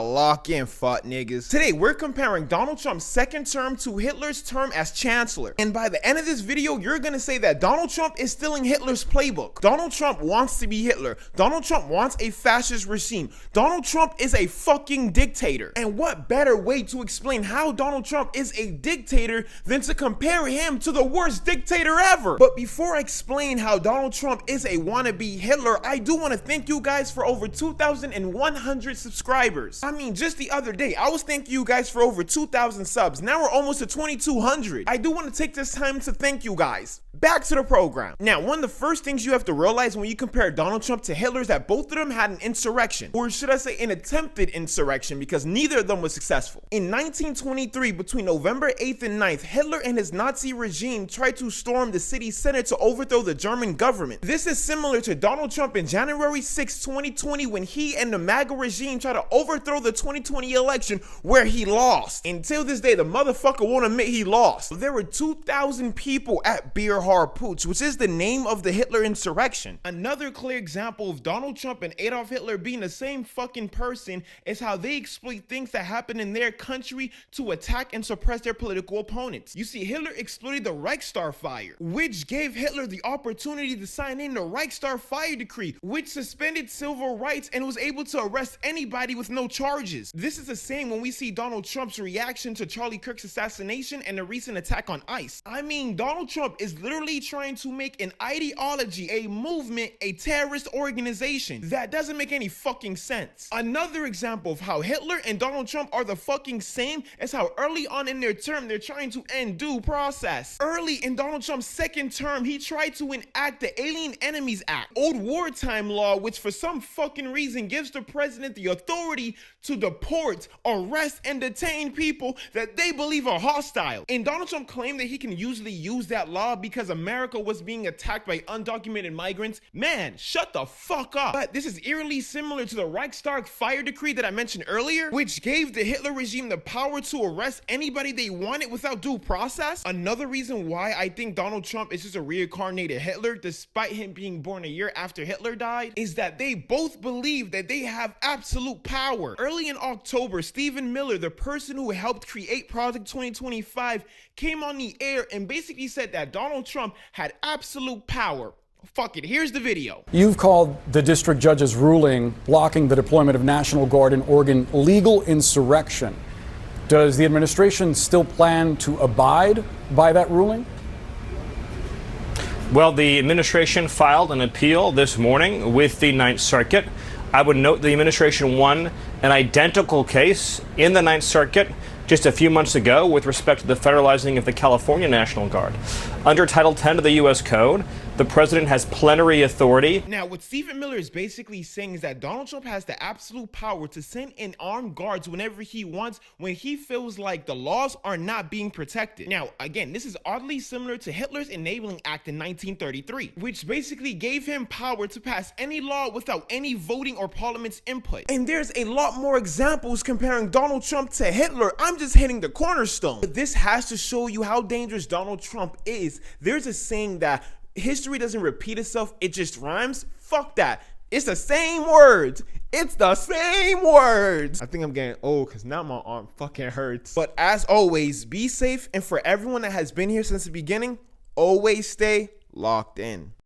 Lock in, fuck niggas. Today, we're comparing Donald Trump's second term to Hitler's term as Chancellor. And by the end of this video, you're gonna say that Donald Trump is stealing Hitler's playbook. Donald Trump wants to be Hitler. Donald Trump wants a fascist regime. Donald Trump is a fucking dictator. And what better way to explain how Donald Trump is a dictator than to compare him to the worst dictator ever? But before I explain how Donald Trump is a wannabe Hitler, I do want to thank you guys for over 2,100 subscribers. I mean, just the other day, I was thanking you guys for over 2,000 subs. Now we're almost at 2,200. I do want to take this time to thank you guys. Back to the program. Now, one of the first things you have to realize when you compare Donald Trump to Hitler is that both of them had an insurrection. Or should I say an attempted insurrection, because neither of them was successful. In 1923, between November 8th and 9th, Hitler and his Nazi regime tried to storm the city senate to overthrow the German government. This is similar to Donald Trump in January 6, 2020, when he and the MAGA regime tried to overthrow the 2020 election where he lost. Until this day, the motherfucker won't admit he lost. There were 2,000 people at Beer Pooch, which is the name of the Hitler insurrection. Another clear example of Donald Trump and Adolf Hitler being the same fucking person is how they exploit things that happen in their country to attack and suppress their political opponents. You see, Hitler exploited the Reichstag fire, which gave Hitler the opportunity to sign in the Reichstag fire decree, which suspended civil rights and was able to arrest anybody with no charges. This is the same when we see Donald Trump's reaction to Charlie Kirk's assassination and the recent attack on ICE. I mean, Donald Trump is literally trying to make an ideology, a movement, a terrorist organization. That doesn't make any fucking sense. Another example of how Hitler and Donald Trump are the fucking same is how early on in their term they're trying to end due process. Early in Donald Trump's second term, he tried to enact the Alien Enemies Act, old wartime law, which for some fucking reason gives the president the authority to deport, arrest, and detain people that they believe are hostile. And Donald Trump claimed that he can usually use that law because America was being attacked by undocumented migrants. Man, shut the fuck up. But this is eerily similar to the Reichstag fire decree that I mentioned earlier, which gave the Hitler regime the power to arrest anybody they wanted without due process. Another reason why I think Donald Trump is just a reincarnated Hitler, despite him being born a year after Hitler died, is that they both believe that they have absolute power. Early in October, Stephen Miller, the person who helped create Project 2025, came on the air and basically said that Donald Trump had absolute power. Fuck it, here's the video. You've called the district judge's ruling blocking the deployment of National Guard in Oregon legal insurrection. Does the administration still plan to abide by that ruling? Well, the administration filed an appeal this morning with the Ninth Circuit. I would note the administration won an identical case in the Ninth Circuit just a few months ago with respect to the federalizing of the California National Guard. Under Title 10 of the U.S. Code, the president has plenary authority. Now, what Stephen Miller is basically saying is that Donald Trump has the absolute power to send in armed guards whenever he wants, when he feels like the laws are not being protected. Now, again, this is oddly similar to Hitler's Enabling Act in 1933, which basically gave him power to pass any law without any voting or parliament's input. And there's a lot more examples comparing Donald Trump to Hitler. I'm just hitting the cornerstone. But this has to show you how dangerous Donald Trump is. There's a saying that history doesn't repeat itself, it just rhymes. Fuck that. It's the same words. It's the same words. I think I'm getting old because now my arm fucking hurts. But as always, be safe. And for everyone that has been here since the beginning, always stay locked in.